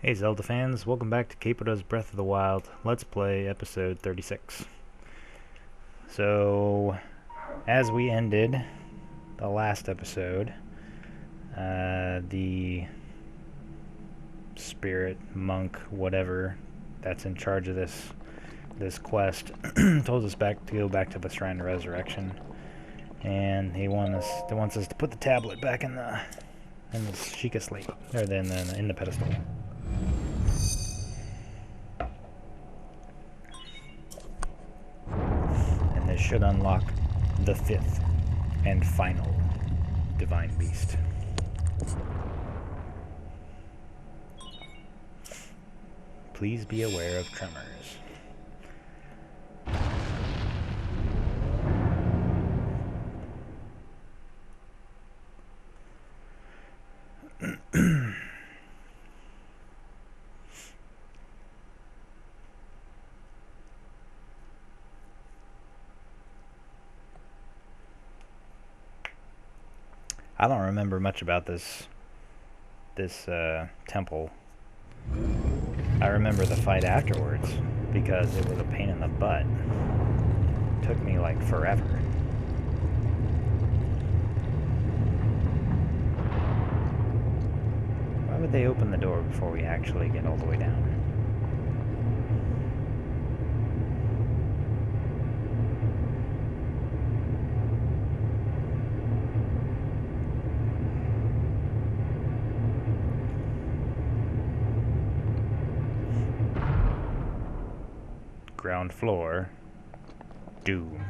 Hey Zelda fans, welcome back to Kaepora's Breath of the Wild Let's Play episode 36. So, as we ended the last episode, the spirit, monk, whatever, that's in charge of this quest told us to go back to the Shrine of Resurrection, and he wants us to put the tablet back in the Sheikah slate, or in the pedestal. This should unlock the 5th and final divine beast. Please be aware of tremors. I don't remember much about this temple. I remember the fight afterwards because it was a pain in the butt. It took me like forever. Why would they open the door before we actually get all the way down? Ground floor, doom.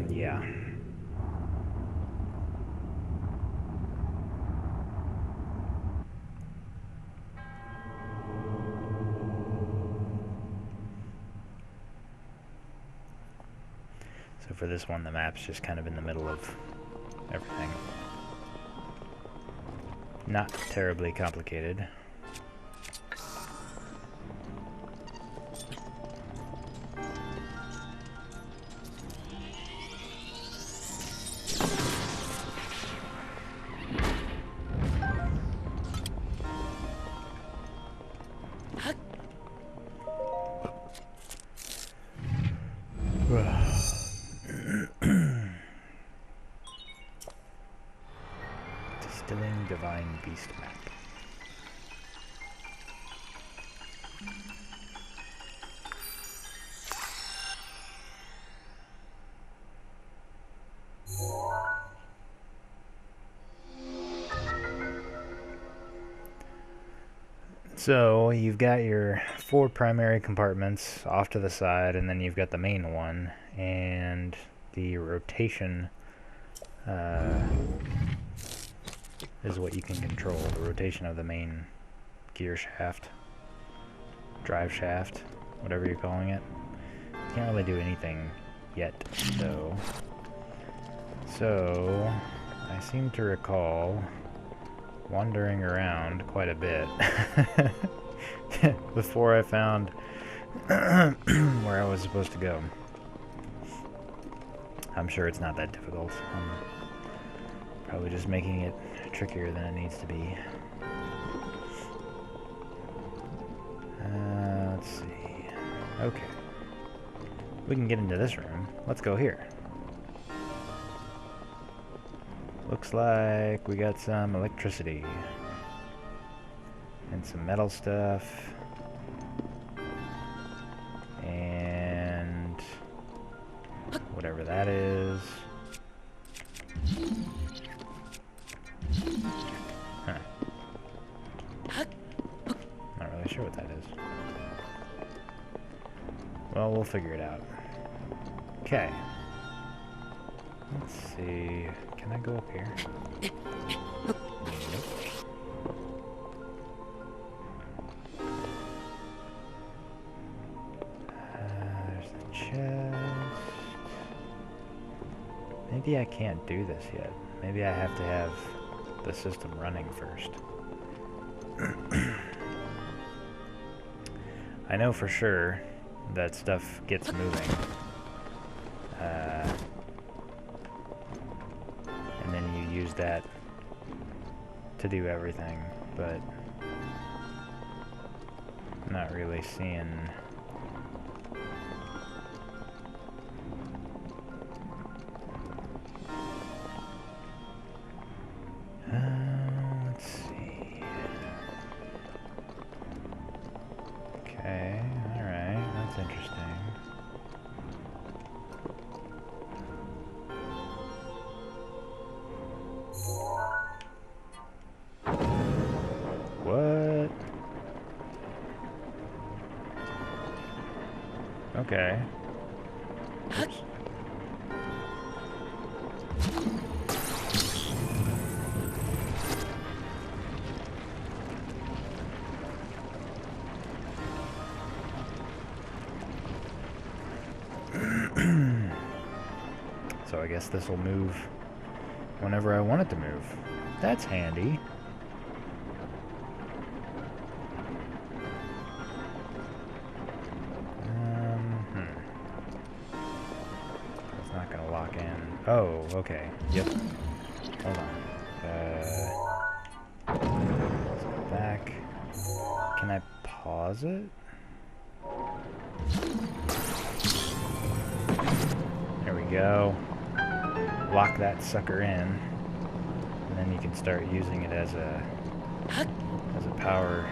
Yeah. So for this one, the map's just kind of in the middle of everything. Not terribly complicated. Distilling Divine Beast Map. So you've got your 4 primary compartments off to the side, and then you've got the main one, and the rotation is what you can control, the rotation of the main gear shaft, drive shaft, whatever you're calling it. Can't really do anything yet, though. So, I seem to recall wandering around quite a bit before I found where I was supposed to go. I'm sure it's not that difficult. I'm probably just making it trickier than it needs to be. Let's see. Okay. We can get into this room. Let's go here. Looks like we got some electricity. And some metal stuff. And whatever that is. Huh. Not really sure what that is. Well, we'll figure it out. Okay. Let's see. Can I go up here? Nope. There's the chest. Maybe I can't do this yet. Maybe I have to have the system running first. I know for sure that stuff gets moving. And then you use that to do everything, but I'm not really seeing... let's see. Okay, alright, that's interesting. What? Okay. Oops. So I guess this will move whenever I want it to move. That's handy. It's not gonna lock in. Oh, okay. Yep. Hold on. Let's go back. Can I pause it? There we go. Lock that sucker in, and then you can start using it as a power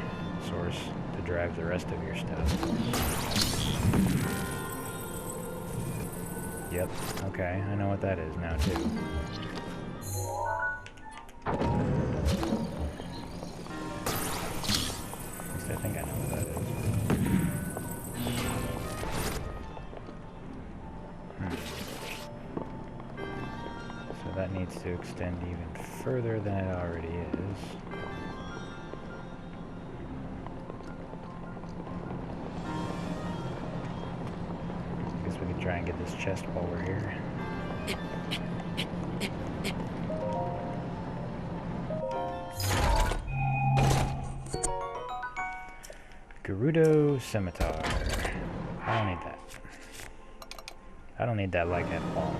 source to drive the rest of your stuff. Yep, okay, I know what that is now too. At least I think I know what that is. So that needs to extend even further than it already is. Guess we could try and get this chest while we're here. Gerudo Scimitar. I don't need that. I don't need that like at all.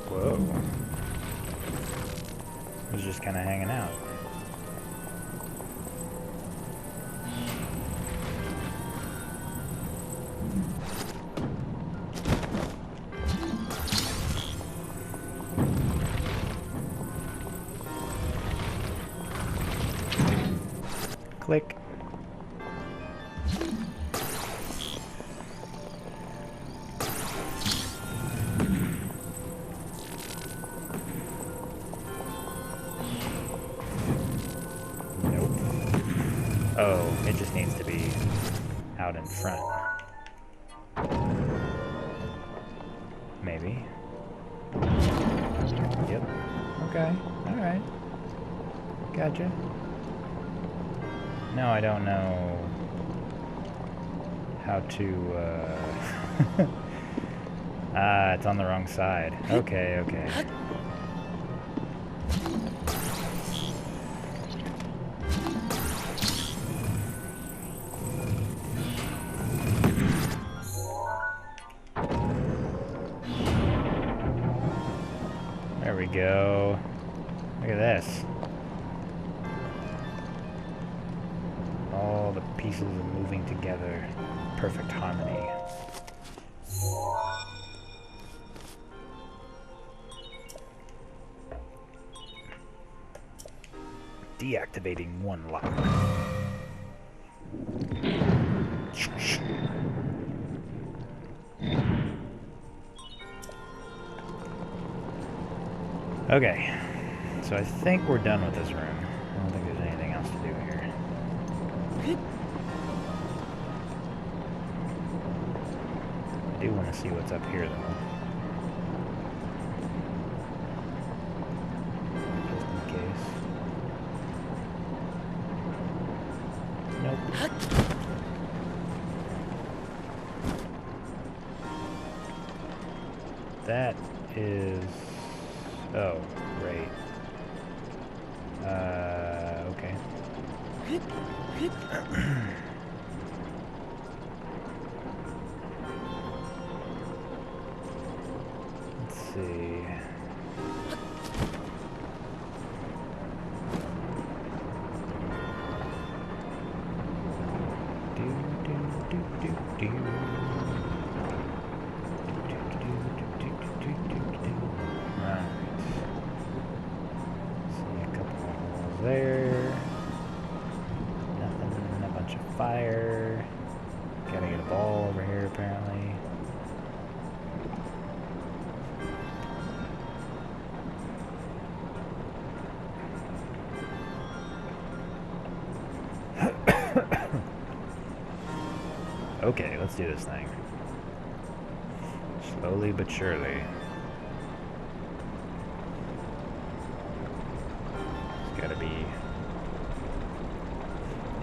Whoa. I was just kind of hanging out. Click. Nope. Oh, it just needs to be out in front. Maybe. Yep. Okay. Alright. Gotcha. No, I don't know how to, Ah, it's on the wrong side. Okay, okay. There we go. Look at this. All the pieces are moving together. Perfect harmony. Deactivating one lock. Okay, so I think we're done with this room. I don't think there's anything else to do here. I do want to see what's up here, though. Just that is... Oh, right. Okay. Let's see. There. Nothing, a bunch of fire. Gotta get a ball over here apparently. Okay, let's do this thing. Slowly but surely. Gotta be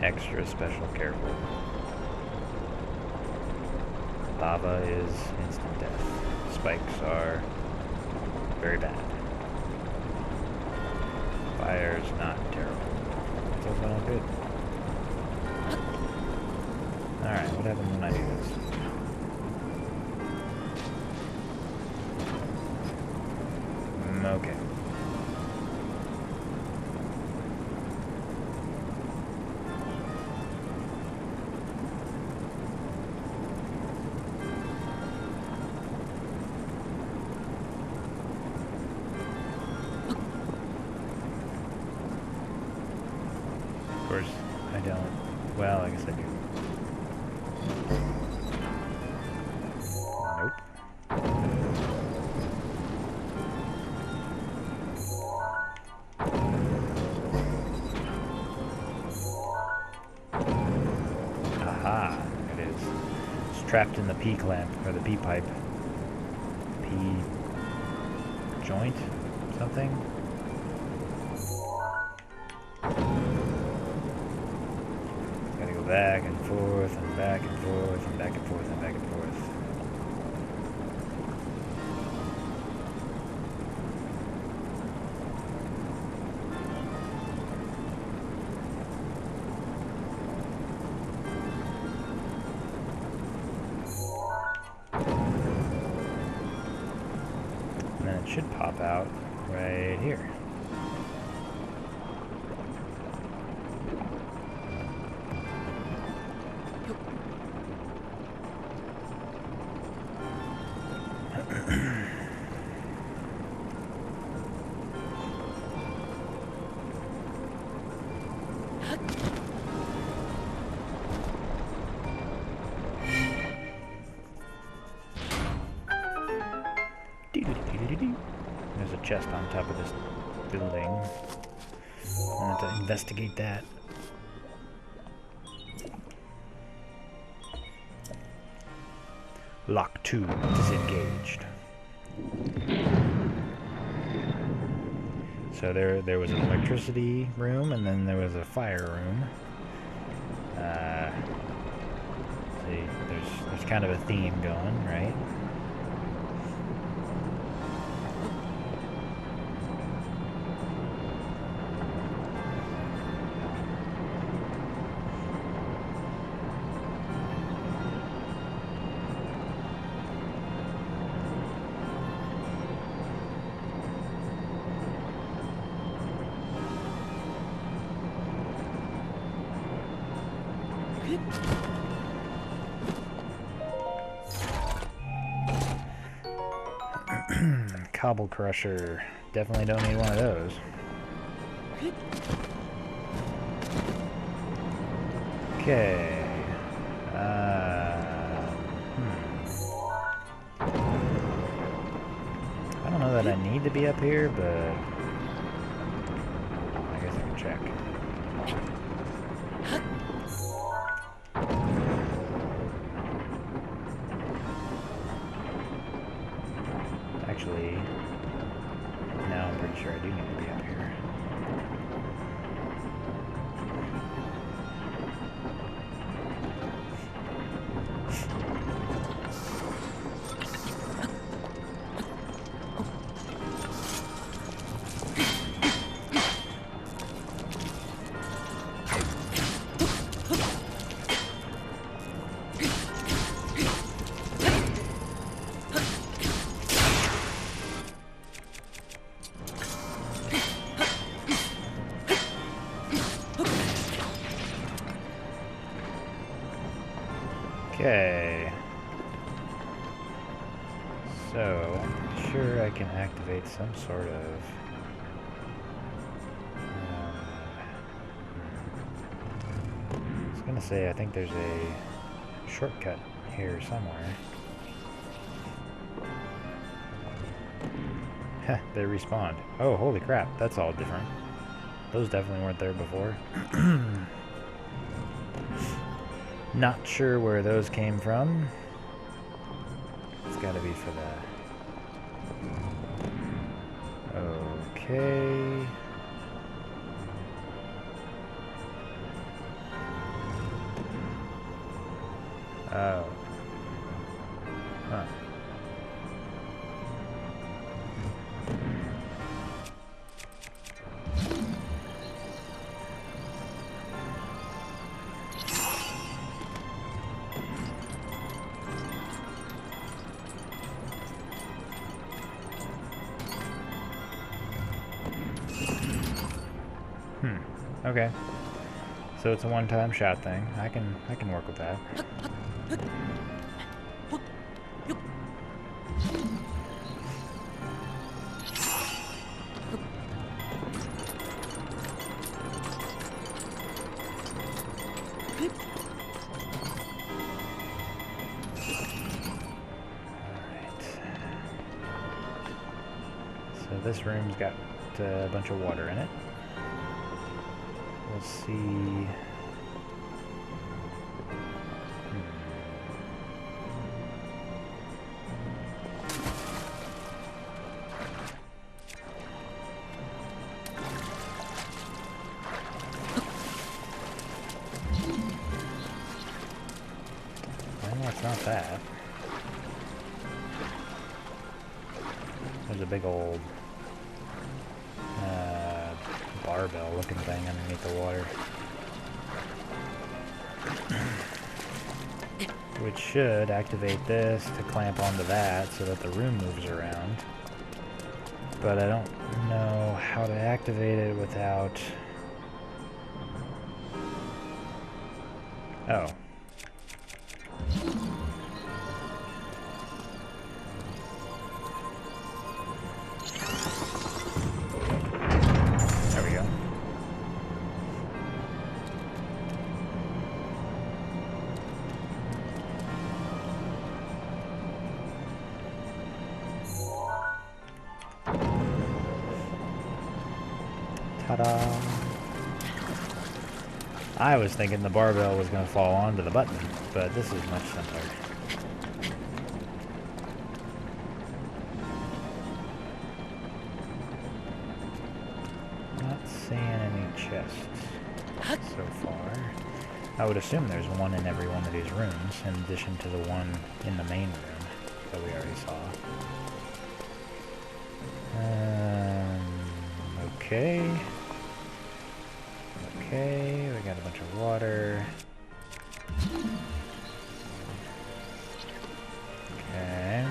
extra special careful. Lava is instant death. Spikes are very bad. Fire's not terrible. It's also not good. Alright, what happens when I do this? Okay. Of course, I don't. Well, I guess I do. Nope. Aha, it is. It's trapped in the P clamp, or the P pipe. P joint? Something? Gotta go back and forth and back and forth and back and forth and back and forth. And then it should pop out right here. There's a chest on top of this building. I want to investigate that. Lock 2 disengaged. So there was an electricity room, and then there was a fire room. See, there's kind of a theme going, right? Cobble crusher. Definitely don't need one of those. Okay. I don't know that I need to be up here, but I guess I can check. Actually, now I'm pretty sure I do need to be up here. Okay. So, I'm sure I can activate some sort of... I was gonna say, I think there's a shortcut here somewhere. Heh, they respawned. Oh, holy crap, that's all different. Those definitely weren't there before. Not sure where those came from. It's gotta be for the... Okay... Oh. Huh. Okay. So it's a one-time shot thing. I can work with that. So this room's got a bunch of water in it. We'll see. Well, it's not that. There's a big old barbell looking thing underneath the water. Which should activate this to clamp onto that so that the room moves around. But I don't know how to activate it without... Oh. There we go. Ta-da! I was thinking the barbell was going to fall onto the button, but this is much simpler. Not seeing any chests so far. I would assume there's one in every one of these rooms, in addition to the one in the main room that we already saw. Okay. Okay, we got a bunch of water. Okay.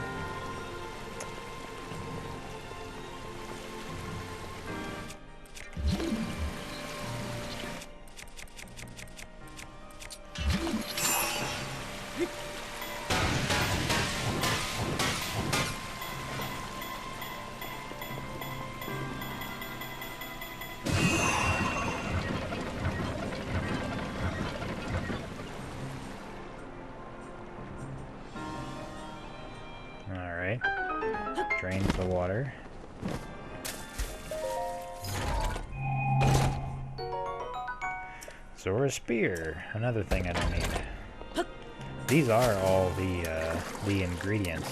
Alright. Drains the water. Zora spear, another thing I don't need. These are all the ingredients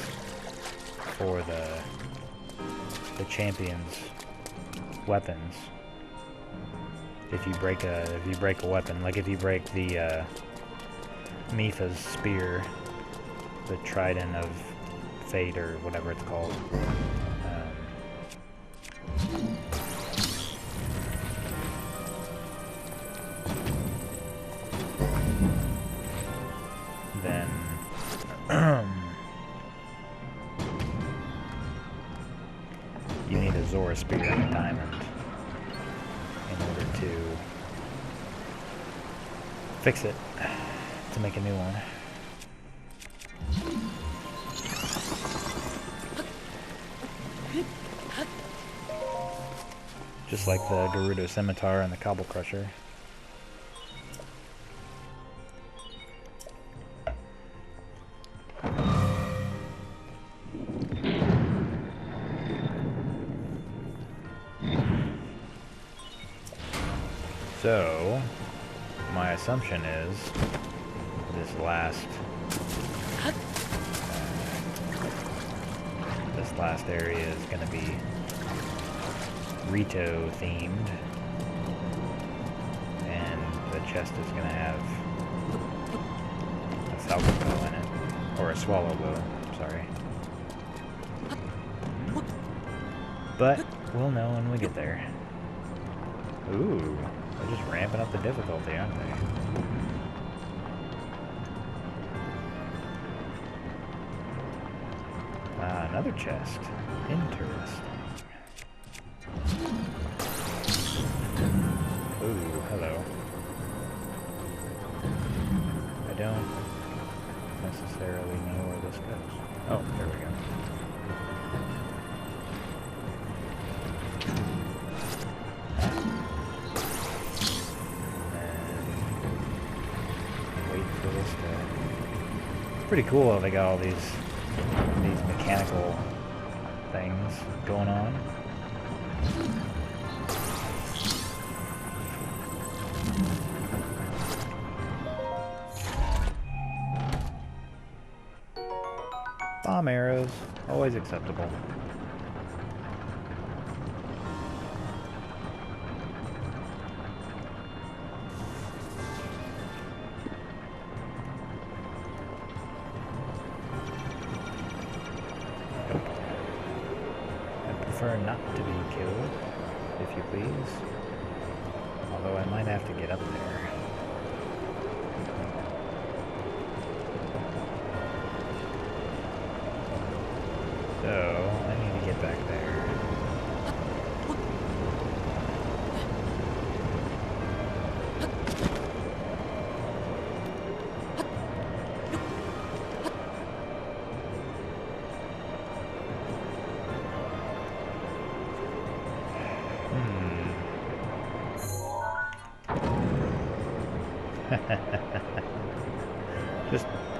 for the champion's weapons. If you break a weapon, like if you break the Mifa's spear, the trident of fate or whatever it's called. Then you need a Zora spear and a diamond in order to fix it, to make a new one. Just like the Gerudo Scimitar and the Cobble Crusher. So, my assumption is this last area is going to be Rito themed, and the chest is going to have a falcon bow in it, or a swallow bow, sorry. But we'll know when we get there. Ooh, they're just ramping up the difficulty, aren't they? Another chest. Interesting. Ooh, hello. I don't necessarily know where this goes. Oh, there we go. And wait for this to... Pretty cool how they got all these mechanical things going on. Bomb arrows, always acceptable. Not to be killed, if you please. Although I might have to get up there. So, I need to get back there.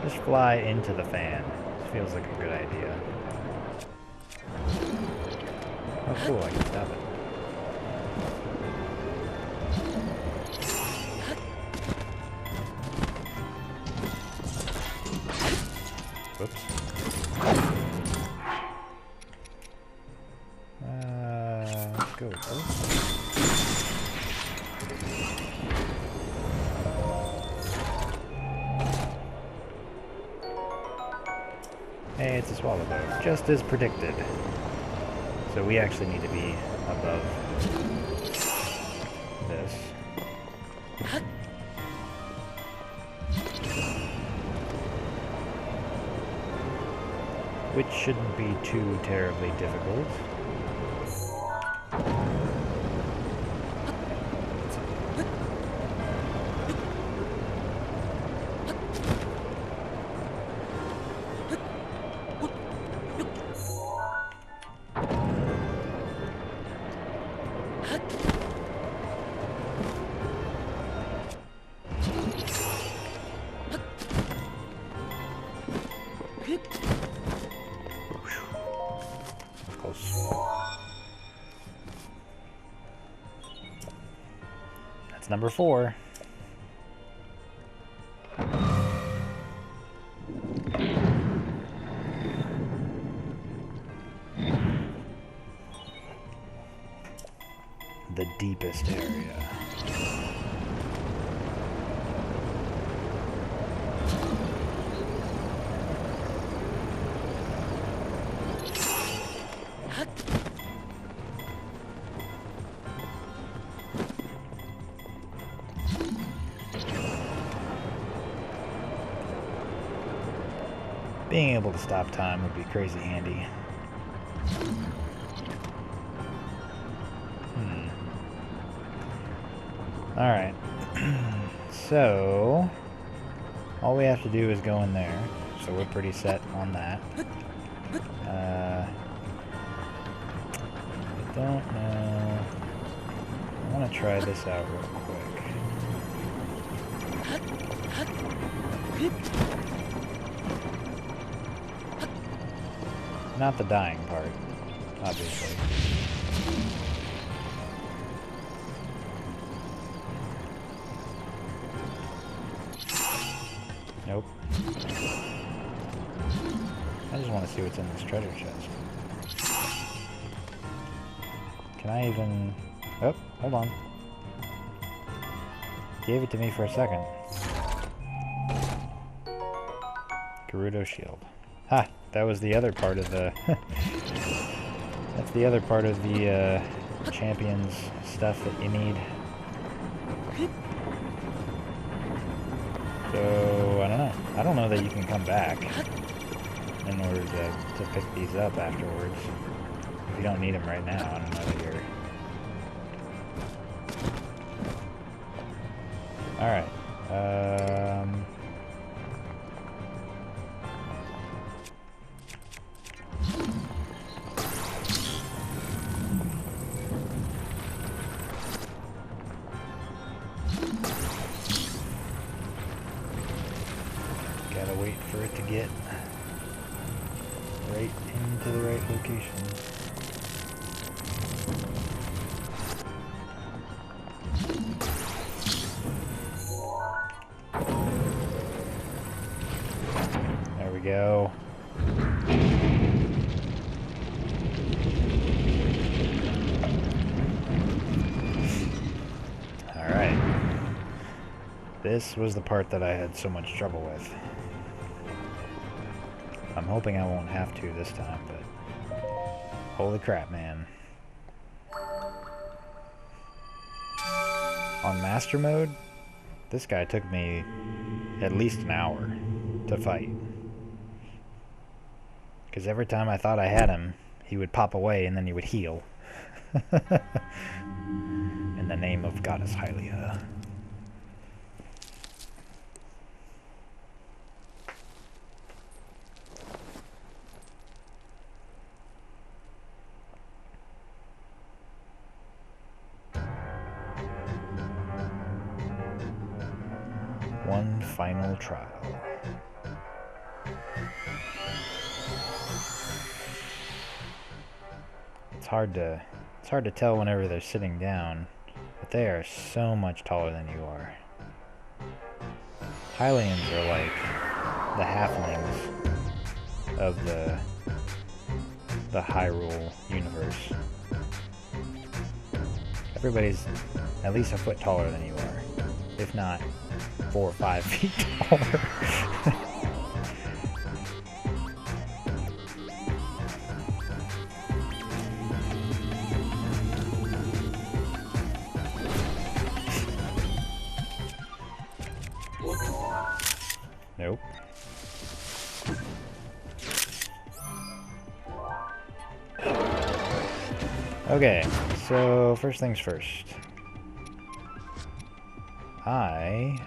Just fly into the fan. This feels like a good idea. Oh cool, I can stop it. Whoops. Let's go with this. Hey, it's a swallow bow, just as predicted. So we actually need to be above this. Which shouldn't be too terribly difficult. That's number 4. The deepest area. Being able to stop time would be crazy handy. Alright. So, all we have to do is go in there. So we're pretty set on that. I don't know want to try this out real quick. Not the dying part, obviously. Nope. I just want to see what's in this treasure chest. Can I even... Oh, hold on. Gave it to me for a second. Gerudo shield. Ha! That was the other part of the... That's the other part of the champions stuff that you need. So, I don't know. I don't know that you can come back in order to pick these up afterwards. If you don't need them right now, I don't know that you're... Alright. Gotta wait for it to get right into the right location. There we go. Alright. This was the part that I had so much trouble with. I'm hoping I won't have to this time, but holy crap, man. On master mode, this guy took me at least an hour to fight. Because every time I thought I had him, he would pop away and then he would heal. In the name of Goddess Hylia. One final trial. It's hard to tell whenever they're sitting down, but they are so much taller than you are. Hylians are like the halflings of the Hyrule universe. Everybody's at least a foot taller than you are, if not 4 or 5 feet taller. Nope. Okay, so first things first. I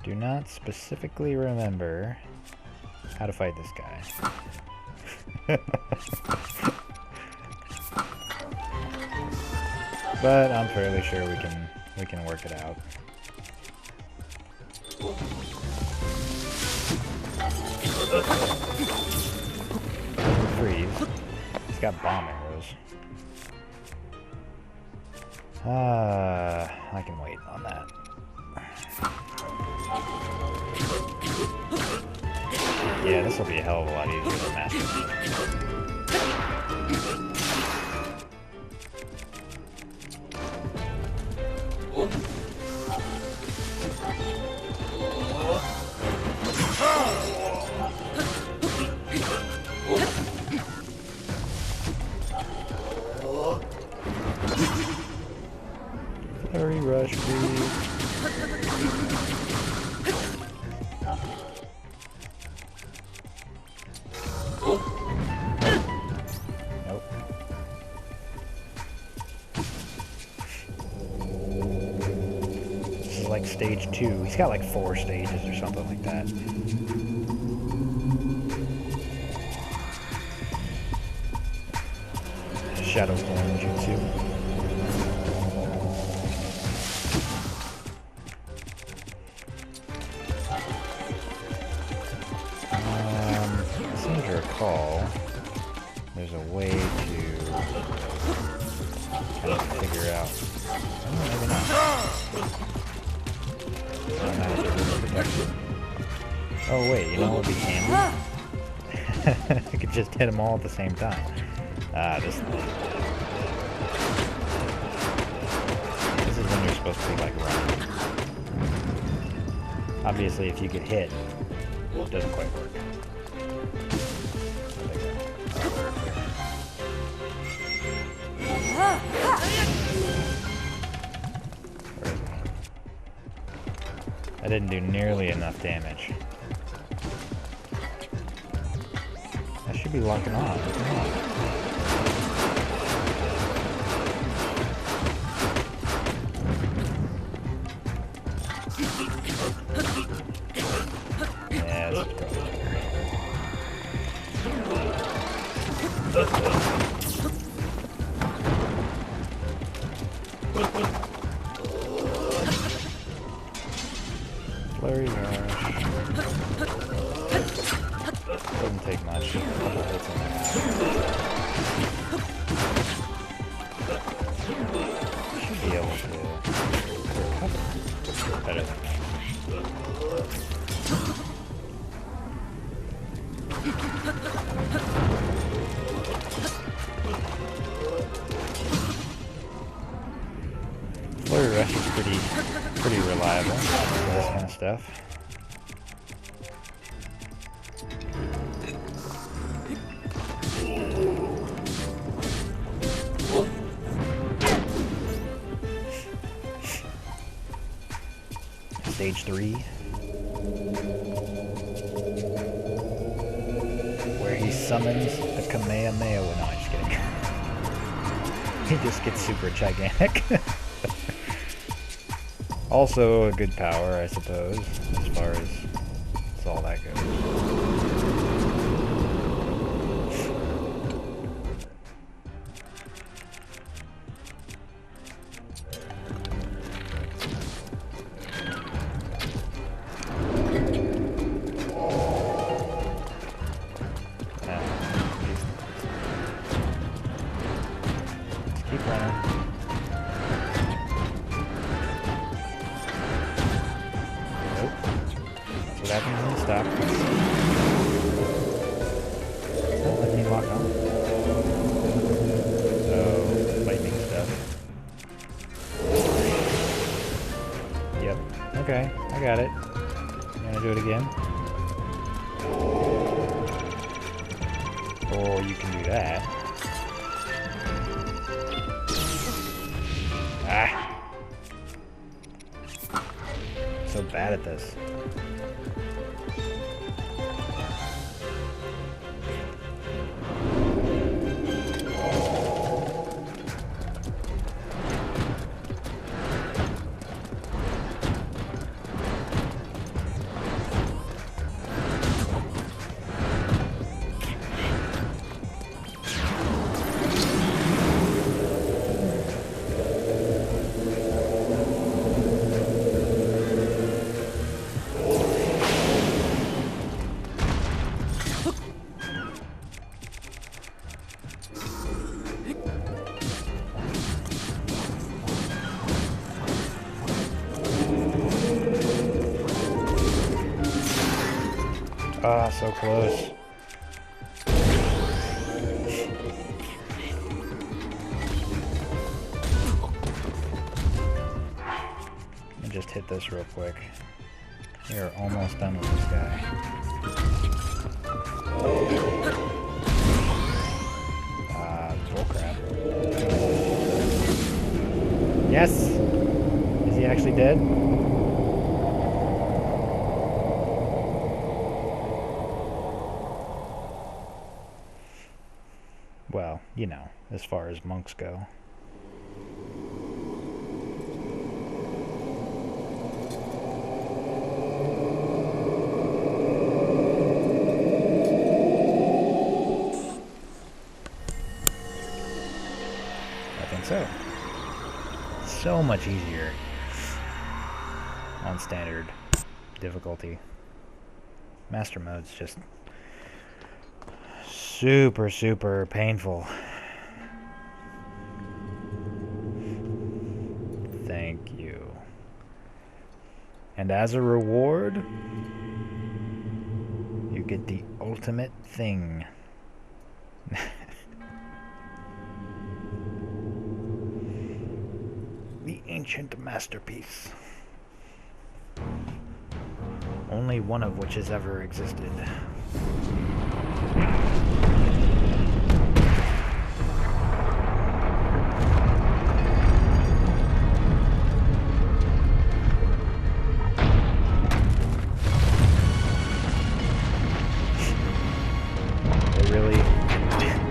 do not specifically remember how to fight this guy. But I'm fairly sure we can work it out. Freeze. He's got bomb arrows. I can wait on that. Yeah, this will be a hell of a lot easier than Master Chief. Hurry, rush, please. Nope. This is like stage 2. He's got like 4 stages or something like that. Shadow Clone Jutsu. figure out. Oh, maybe not. Oh, now it's a protection. Oh wait, you know what would be handy? I could just hit them all at the same time. This is when you're supposed to be like running. Obviously, if you get hit, it doesn't quite work. I didn't do nearly enough damage. I should be locking on. Come on. Yeah, this is probably Flurry rush. Doesn't take much. A couple hits in there. Should be able to recover better than that. Flurry rush is pretty reliable for this kind of stuff. Stage 3, where he summons the Kamehameha. No, I'm just kidding. He just gets super gigantic. Also a good power, I suppose, as far as all that goes. Let's keep running. What happens when you stop? It's not letting me lock on. So, lightning stuff. Yep. Okay, I got it. You gonna do it again? Or you can do that. Ah! So bad at this. Ah, so close. Let me just hit this real quick. We are almost done with this guy. Bullcrap. Yes! Is he actually dead? Well, you know, as far as monks go. I think so. So much easier on standard difficulty. Master mode's just super painful. And as a reward, you get the ultimate thing. The ancient masterpiece. Only one of which has ever existed.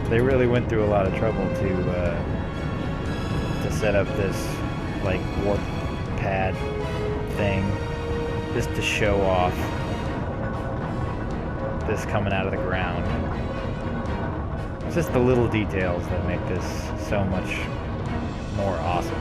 They really went through a lot of trouble to set up this like warp pad thing just to show off this coming out of the ground. It's just the little details that make this so much more awesome.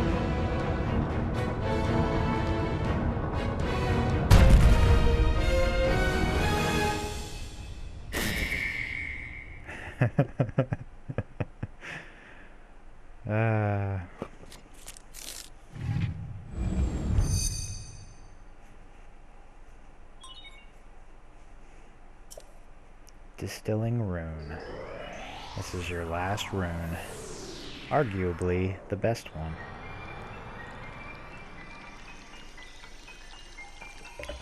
Distilling rune. This is your last rune. Arguably the best one.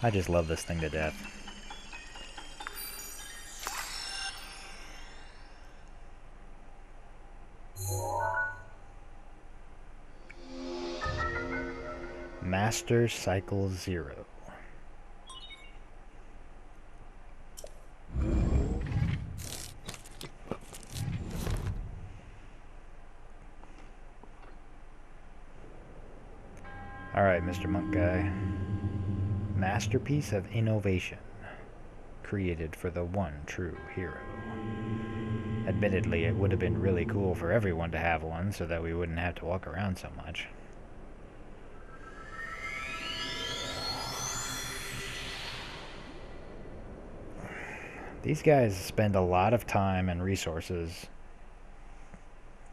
I just love this thing to death. Master Cycle 0. Alright, Mr. Monk Guy. Masterpiece of innovation. Created for the one true hero. Admittedly, it would have been really cool for everyone to have one so that we wouldn't have to walk around so much. These guys spend a lot of time and resources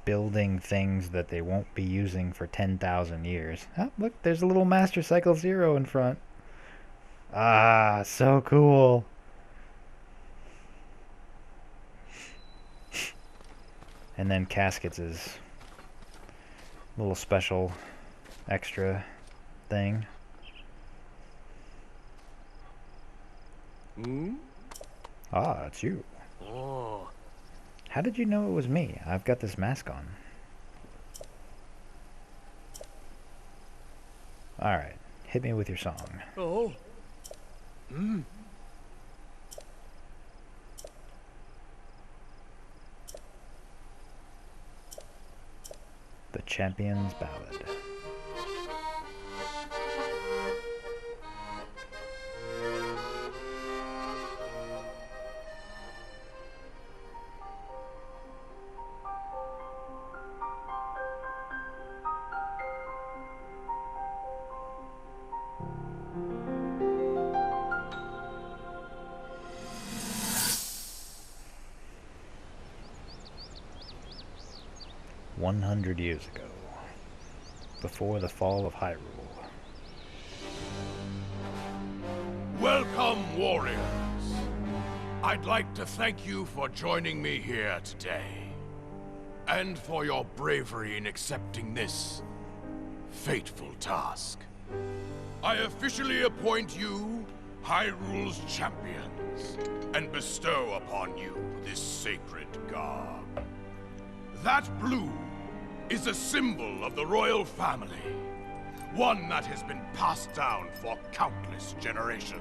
building things that they won't be using for 10,000 years. Oh, look, there's a little Master Cycle 0 in front. Ah, so cool. And then Caskets is a little special extra thing. Ah, it's you. Oh. How did you know it was me? I've got this mask on. Alright, hit me with your song. Oh. The Champion's Ballad. "100 years ago, before the fall of Hyrule." Welcome, warriors. I'd like to thank you for joining me here today, and for your bravery in accepting this fateful task. I officially appoint you Hyrule's champions, and bestow upon you this sacred garb. That blue is a symbol of the royal family, one that has been passed down for countless generations.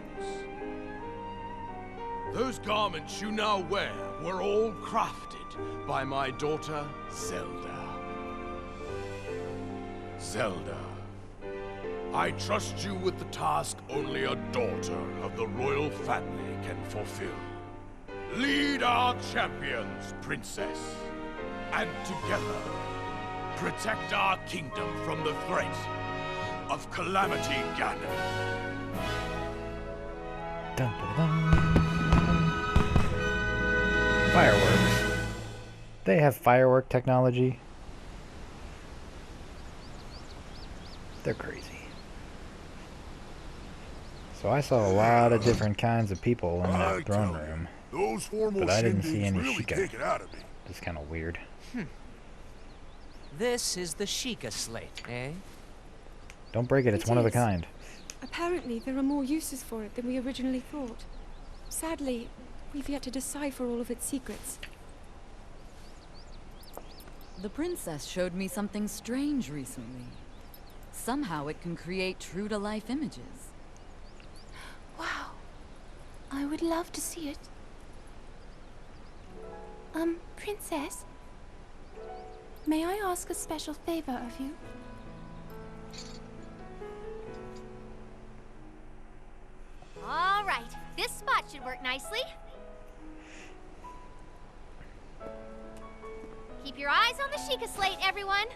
Those garments you now wear were all crafted by my daughter, Zelda. Zelda, I trust you with the task only a daughter of the royal family can fulfill. Lead our champions, princess, and together, protect our kingdom from the threat of Calamity Ganon. Dun, dun, dun. Fireworks. They have firework technology. They're crazy. So I saw a lot of different kinds of people in I that throne tell you, room, those formal but I didn't see shindigs any really Sheikah. take it out of me. It's kind of weird. This is the Sheikah slate, eh? Don't break it, it's It one of a is. kind. Apparently, there are more uses for it than we originally thought. Sadly, we've yet to decipher all of its secrets. The princess showed me something strange recently. Somehow it can create true-to-life images. Wow. I would love to see it. Princess? May I ask a special favor of you? All right, this spot should work nicely. Keep your eyes on the Sheikah slate, everyone.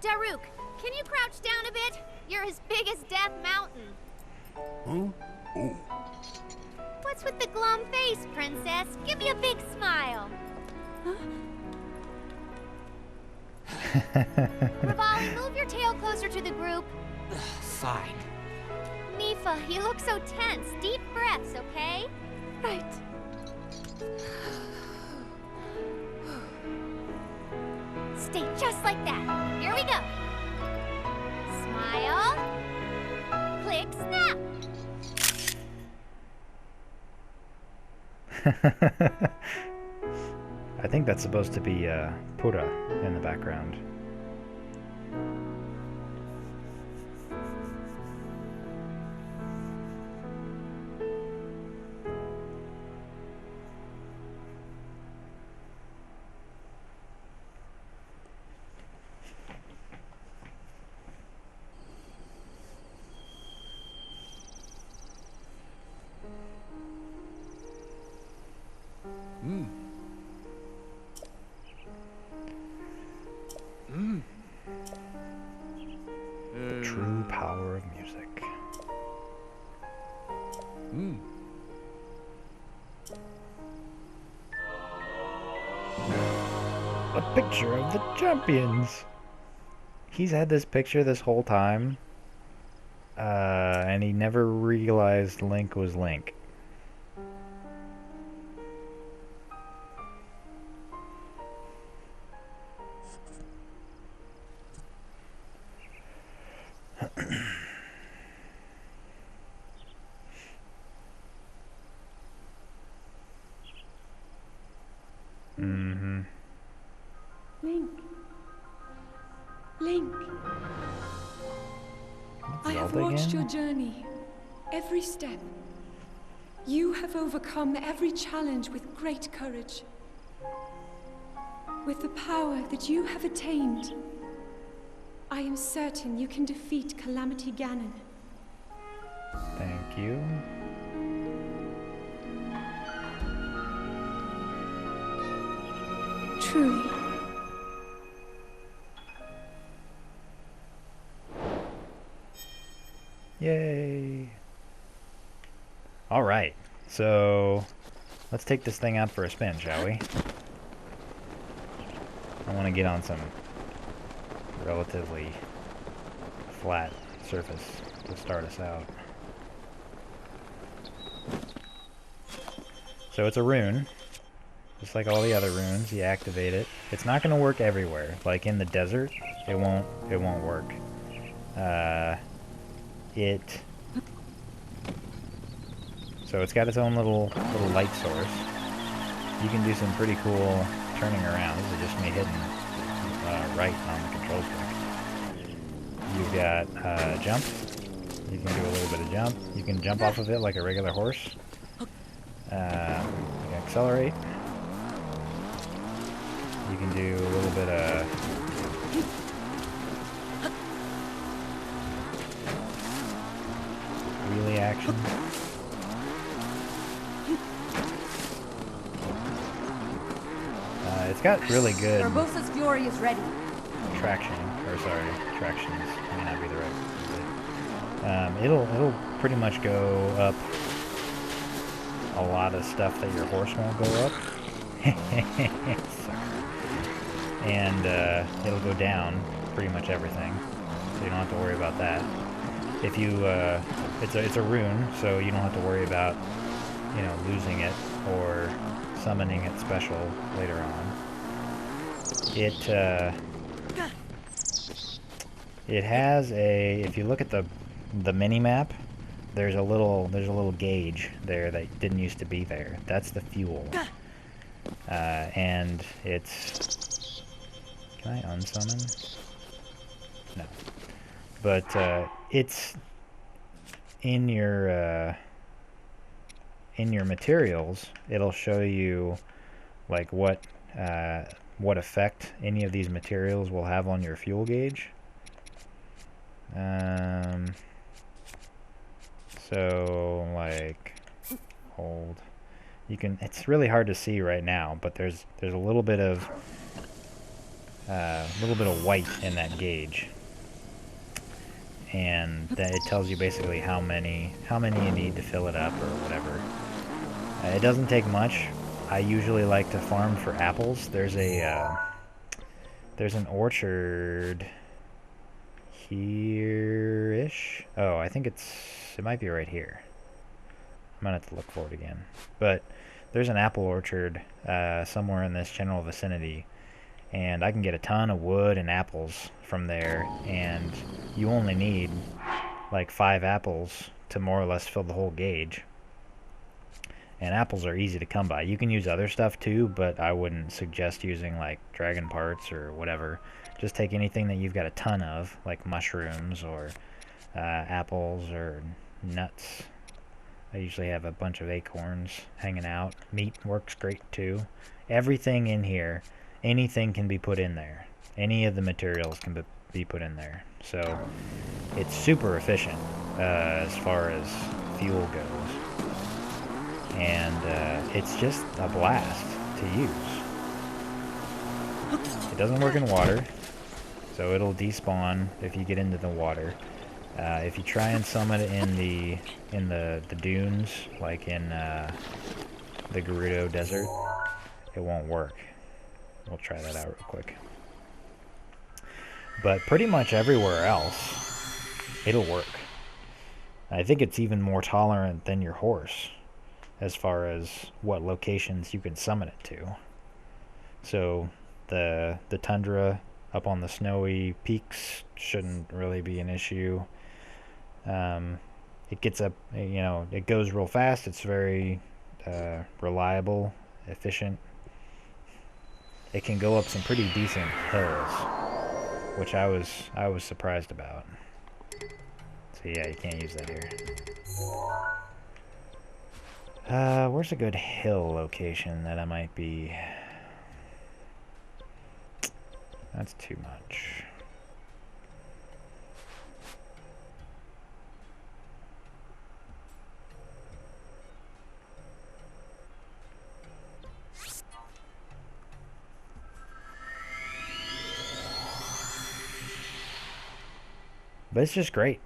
Daruk, can you crouch down a bit? You're as big as Death Mountain. Huh? Oh. What's with the glum face, Princess? Give me a big smile. Rivali, move your tail closer to the group. Fine. Mifa, you look so tense. Deep breaths, okay? Right. Stay just like that. Here we go. Smile. Click, snap. I think that's supposed to be Pura in the background. The true power of music. A picture of the champions. He's had this picture this whole time, and he never realized Link was Link. Mm-hmm. Link. Link. I have Zelda watched again? your journey. Every step. You have overcome every challenge with great courage. With the power that you have attained, I am certain you can defeat Calamity Ganon. Thank you. Truly. Yay! Alright, so let's take this thing out for a spin, shall we? I want to get on some relatively flat surface to start us out. So it's a rune. Just like all the other runes, you activate it. It's not going to work everywhere. Like in the desert, it won't work. So it's got its own little light source. You can do some pretty cool turning around. This is just me hitting right on the control stick. You've got jump. You can do a little bit of jump. You can jump off of it like a regular horse. You can accelerate. You can do a little bit of wheelie action. It's got really good Barbosa's fury is ready. traction, or sorry, tractions may not be the right word. It'll pretty much go up a lot of stuff that your horse won't go up. And it'll go down pretty much everything. so you don't have to worry about that. If you, it's a rune, so you don't have to worry about, you know, losing it or summoning it special later on. It has a, if you look at the mini map, there's a little gauge there that didn't used to be there. That's the fuel. And it's, can I unsummon? No. But it's in your materials. It'll show you like what effect any of these materials will have on your fuel gauge. So like hold. You can. It's really hard to see right now, but there's a little bit of white in that gauge, and that it tells you basically how many you need to fill it up or whatever. It doesn't take much. I usually like to farm for apples. There's an orchard here-ish. Oh, I think it might be right here. I'm gonna have to look for it again. But there's an apple orchard somewhere in this general vicinity, and I can get a ton of wood and apples from there, and you only need like 5 apples to more or less fill the whole gauge. And apples are easy to come by. You can use other stuff too, but I wouldn't suggest using like dragon parts or whatever. Just take anything that you've got a ton of, like mushrooms or apples or nuts. I usually have a bunch of acorns hanging out. Meat works great too. Everything in here, anything can be put in there. Any of the materials can be put in there. So it's super efficient as far as fuel goes. And it's just a blast to use. It doesn't work in water, so it'll despawn if you get into the water. If you try and summon it in the dunes, like in the Gerudo Desert, it won't work. We'll try that out real quick. But pretty much everywhere else, it'll work. I think it's even more tolerant than your horse, as far as what locations you can summon it to. So the tundra up on the snowy peaks shouldn't really be an issue. It gets up, you know, it goes real fast. It's very reliable, efficient. It can go up some pretty decent hills, which I was surprised about. So yeah, you can't use that here. Where's a good hill location that I might be? That's too much. But it's just great.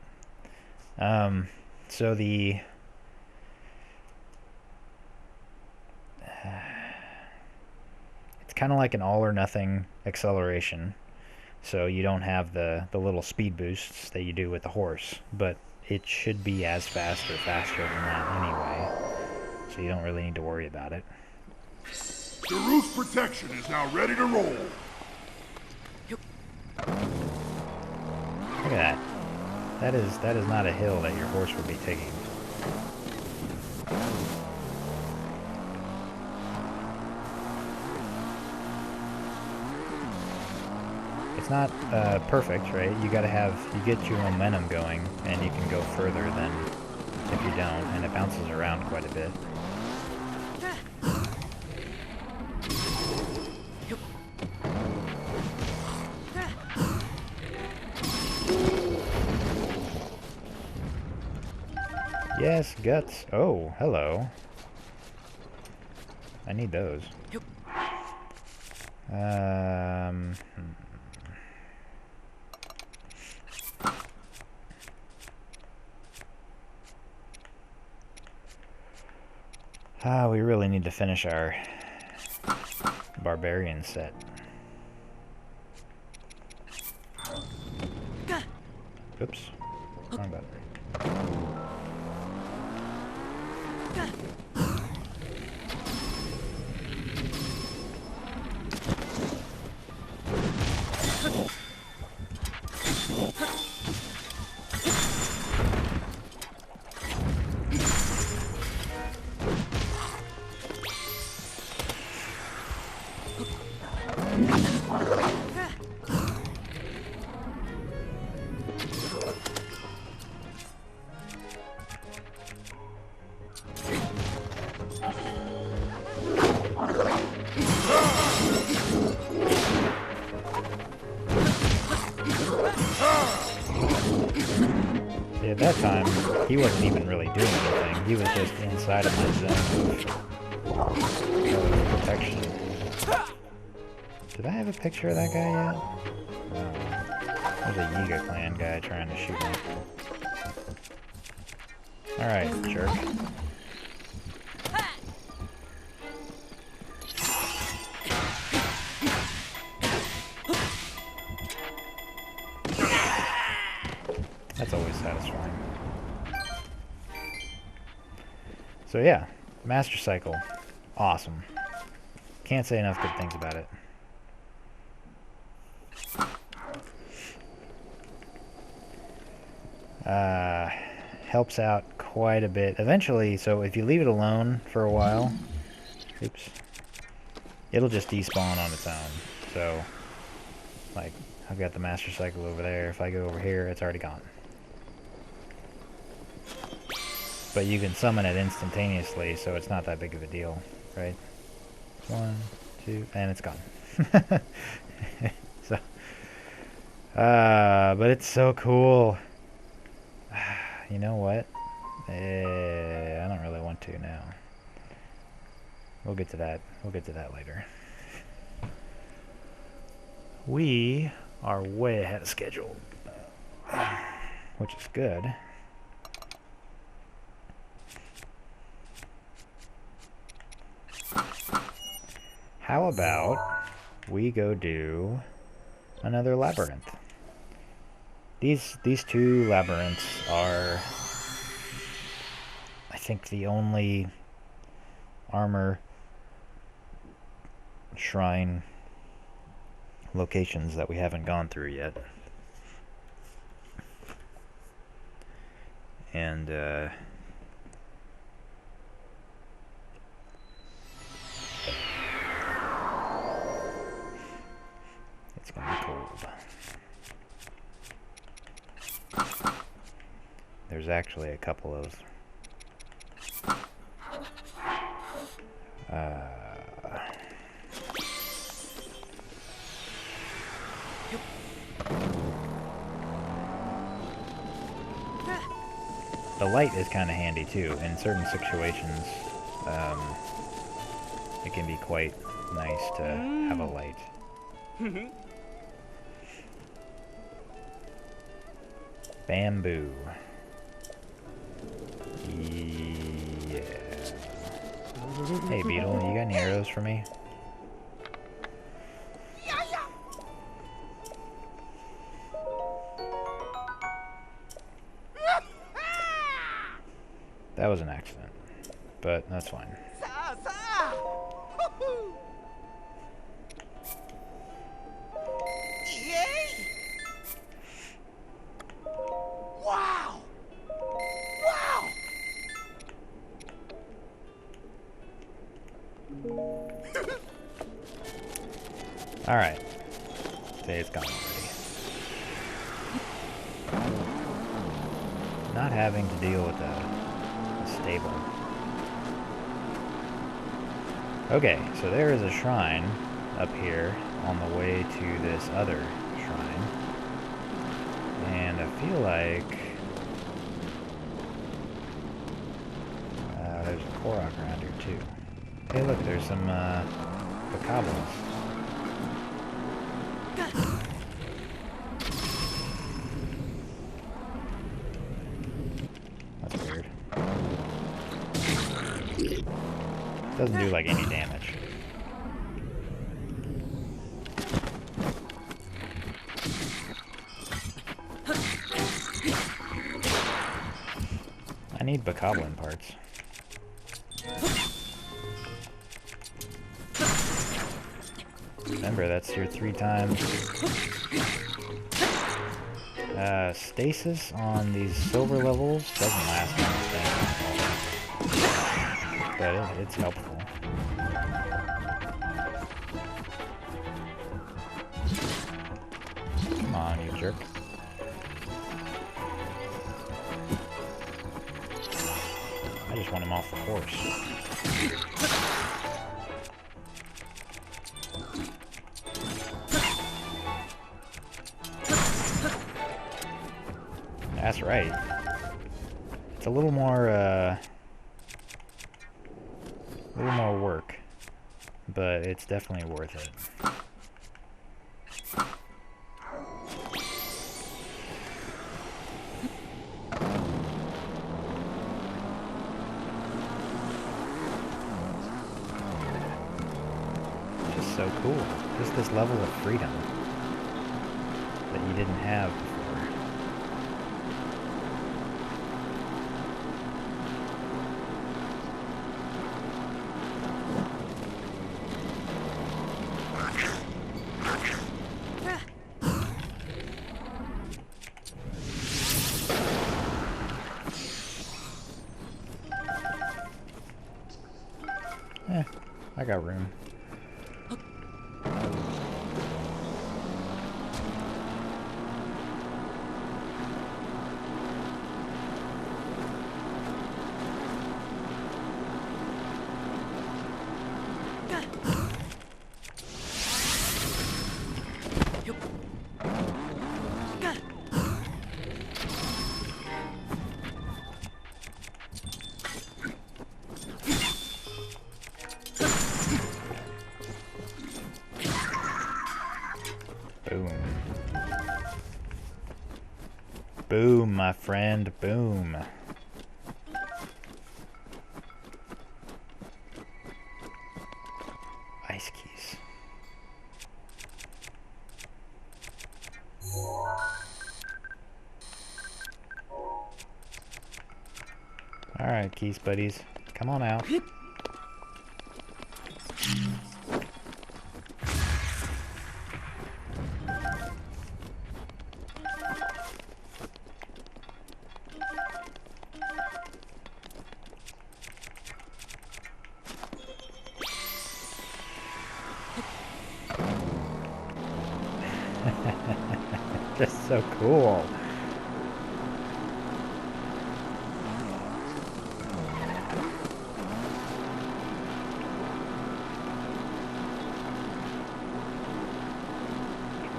So the it's kind of like an all or nothing acceleration. So you don't have the little speed boosts that you do with the horse, but it should be as fast or faster than that anyway. So you don't really need to worry about it. The roof's protection is now ready to roll. Look at that. That is not a hill that your horse would be taking. It's not perfect, right? You get your momentum going, and you can go further than if you don't, and it bounces around quite a bit. Yes, guts. Oh, hello. I need those. We really need to finish our barbarian set. Oops. Wrong button. See, at that time, he wasn't even really doing anything. He was just inside of my zone of protection. Did I have a picture of that guy yet? No. There's a Yiga clan guy trying to shoot me. Alright, jerk. That's always satisfying. So yeah, Master Cycle. Awesome. Can't say enough good things about it. Helps out quite a bit. Eventually, so if you leave it alone for a while, oops, it'll just despawn on its own. So, like, I've got the Master Cycle over there. If I go over here, it's already gone. But you can summon it instantaneously, so it's not that big of a deal, right? 1, 2, and it's gone. So, but it's so cool. You know what? I don't really want to now. We'll get to that. We'll get to that later. We are way ahead of schedule, which is good. How about we go do another labyrinth? These two labyrinths are, I think, the only armor shrine locations that we haven't gone through yet. And it's gonna be cold. There's actually a couple of the light is kind of handy too. In certain situations, it can be quite nice to have a light. Bamboo. Yeah. Hey Beetle, you got any arrows for me? That was an accident, but that's fine. Wow! Wow! Alright. See, it's gone already. Not having to deal with a stable. Okay, so there is a shrine up here on the way to this other shrine. And I feel like there's a Korok around here too. Hey look, there's some Pacabos. That's weird. Doesn't do like any damage. need bokoblin parts. Remember, that's your 3 times. Stasis on these silver levels doesn't last anything, but it's helpful. Come on, you jerk. I just want him off the horse. That's right. It's a little more work, but it's definitely worth it. Just so cool. Just this level of freedom that you didn't have before. I got room. Boom. Boom, my friend, boom. Ice keys. Alright, keys buddies. Come on out. Just so cool.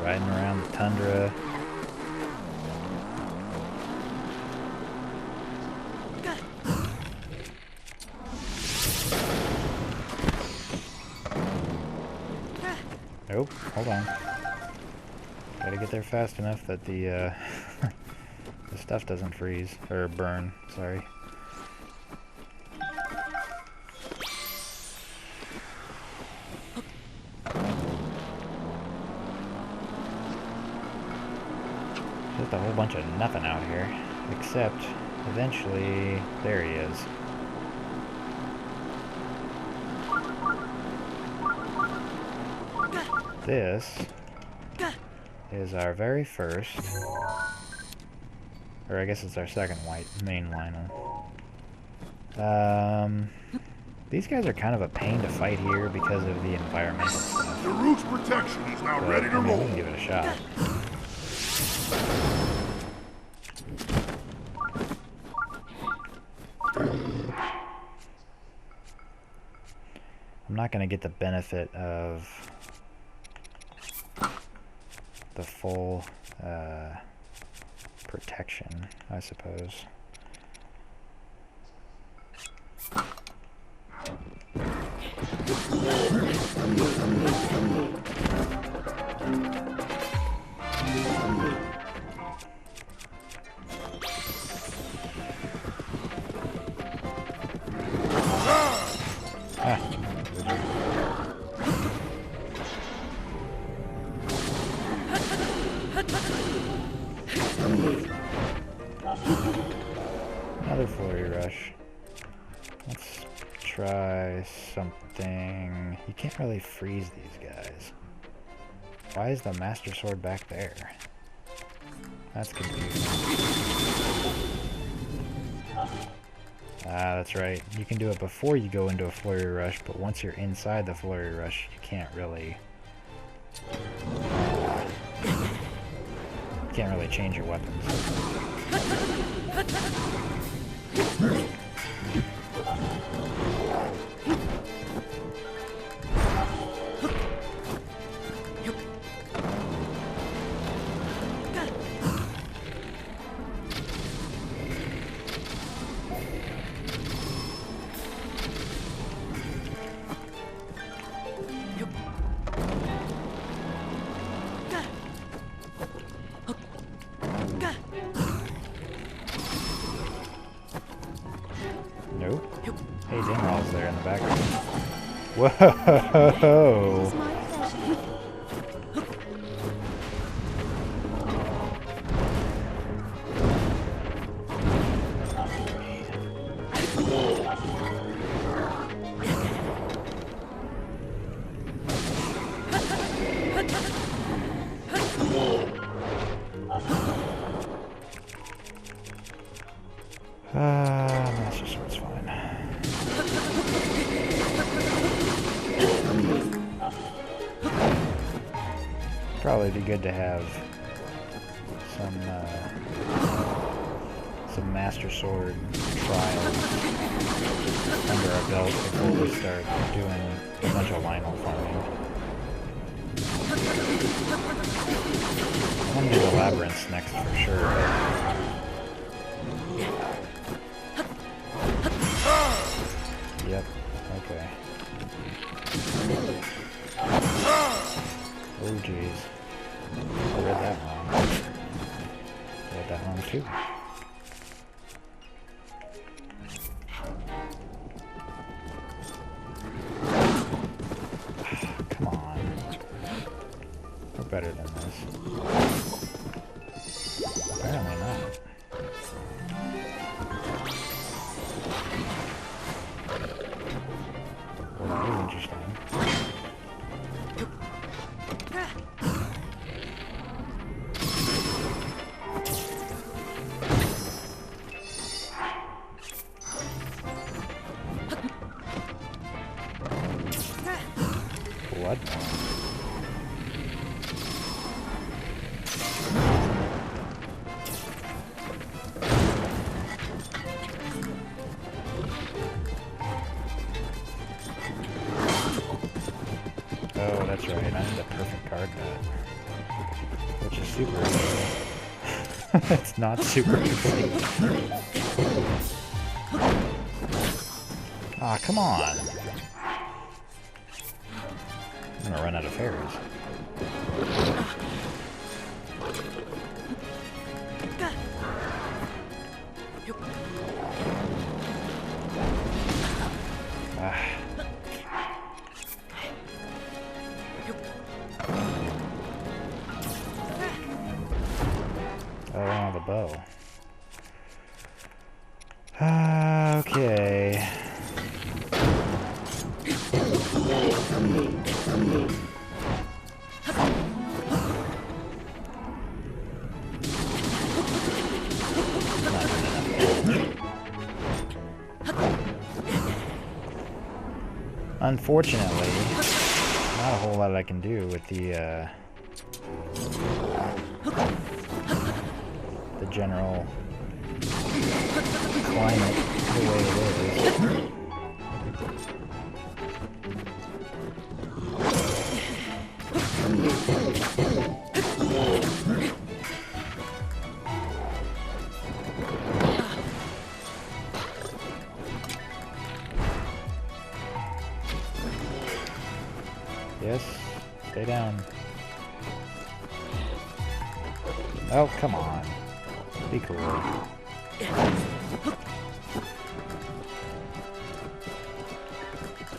Riding around the tundra. Oh, hold on. Gotta get there fast enough that the the stuff doesn't freeze or burn. Sorry. Just a whole bunch of nothing out here, except eventually there he is. This is our very first, or I guess it's our second white main Lionel. These guys are kind of a pain to fight here because of the environmental stuff. The root's protection is now But, ready to I mean, we roll. can give it a shot. I'm not going to get the benefit of the full protection, I suppose. Another flurry rush. Let's try something. You can't really freeze these guys. Why is the Master Sword back there? That's confusing. Ah, that's right. You can do it before you go into a flurry rush, but once you're inside the flurry rush, you can't really change your weapons. Nope. Hey, Dingwall's there in the background. Whoa! It's my pleasure. Master Sword's fine. Probably be good to have some Master Sword trials under our belt before we start doing a bunch of Lionel farming. I'm gonna do the labyrinths next for sure. Yep, okay. Oh jeez. I read that wrong. I read that wrong too. Come on. We're better than this. Apparently not. Well, that was interesting. Blood. Oh, that's right. I need a perfect card bet. Which is super easy. It's not super easy. Ah, come on. I'm gonna run out of fairies. Ah. Oh, I don't have a bow. Okay. Unfortunately, not a whole lot I can do with the general climate the way it is. Yes, stay down. Oh, come on. Be cool.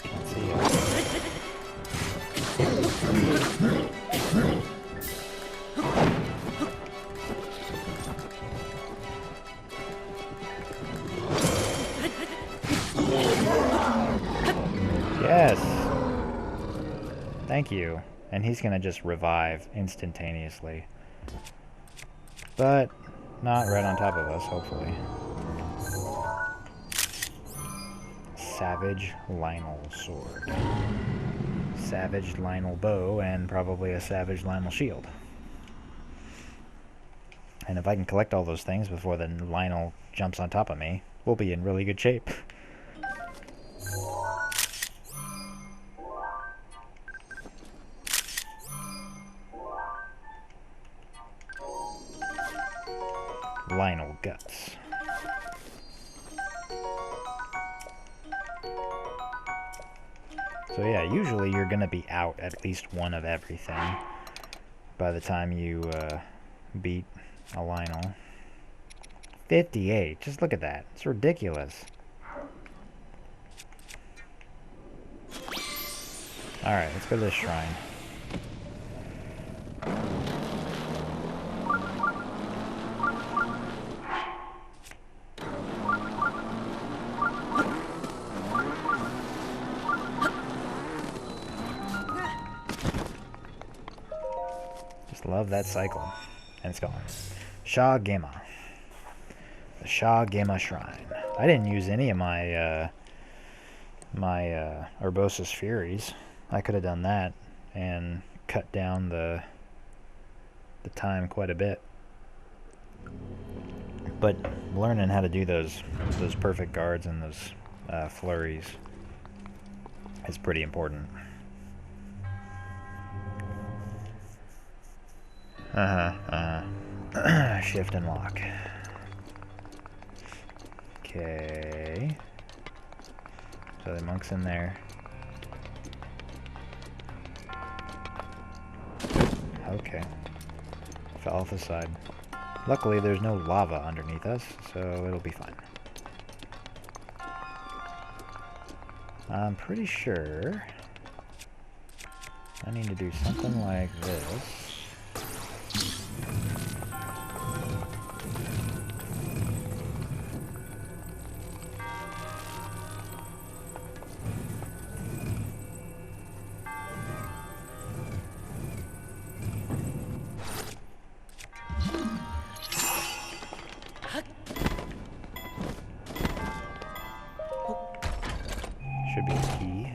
Can't see you. thank you. And he's gonna just revive instantaneously. But not right on top of us, hopefully. Savage Lionel sword. Savage Lionel bow, and probably a Savage Lionel shield. And if I can collect all those things before the Lionel jumps on top of me, we'll be in really good shape. Lionel guts. So yeah, usually you're gonna be out at least one of everything by the time you beat a Lionel. 58, just look at that. It's ridiculous. Alright, let's go to this shrine. Love that cycle. And it's gone. Shah Gema. The Shah Gema Shrine. I didn't use any of my Urbosa's Furies. I could have done that and cut down the time quite a bit. But learning how to do those perfect guards and those flurries is pretty important. Shift and lock. Okay. So the monk's in there. Okay. Fell off the side. Luckily there's no lava underneath us, so it'll be fine. I'm pretty sure I need to do something like this. Should be a key.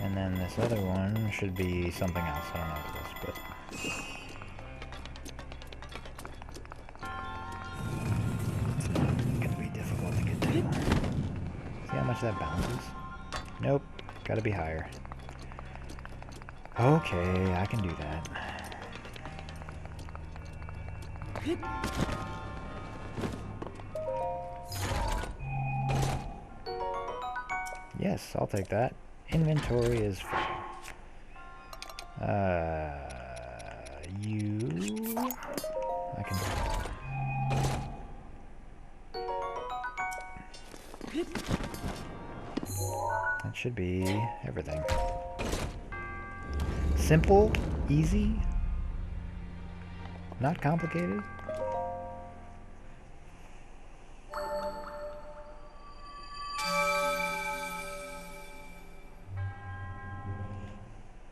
And then this other one should be something else. I don't know what it is, but... it's not gonna be difficult to get to. See how much that bounces? Nope. Gotta be higher. Okay, I can do that. Yes, I'll take that. Inventory is full. You... I can do that. That should be everything. Simple, easy, not complicated.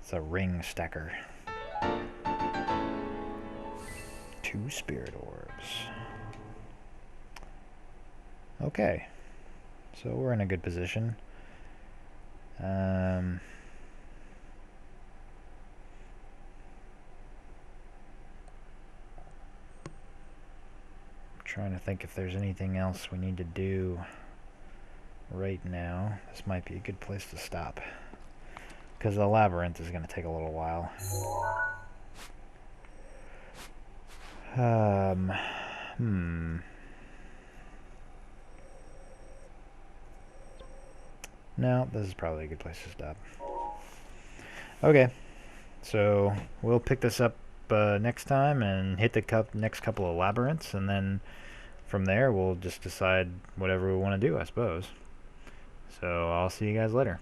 It's a ring stacker. 2 spirit orbs. Okay. So we're in a good position. Trying to think if there's anything else we need to do right now. This might be a good place to stop, because the labyrinth is going to take a little while. No, this is probably a good place to stop. Okay, so we'll pick this up next time and hit the next couple of labyrinths, and then from there we'll just decide whatever we want to do, I suppose. So I'll see you guys later.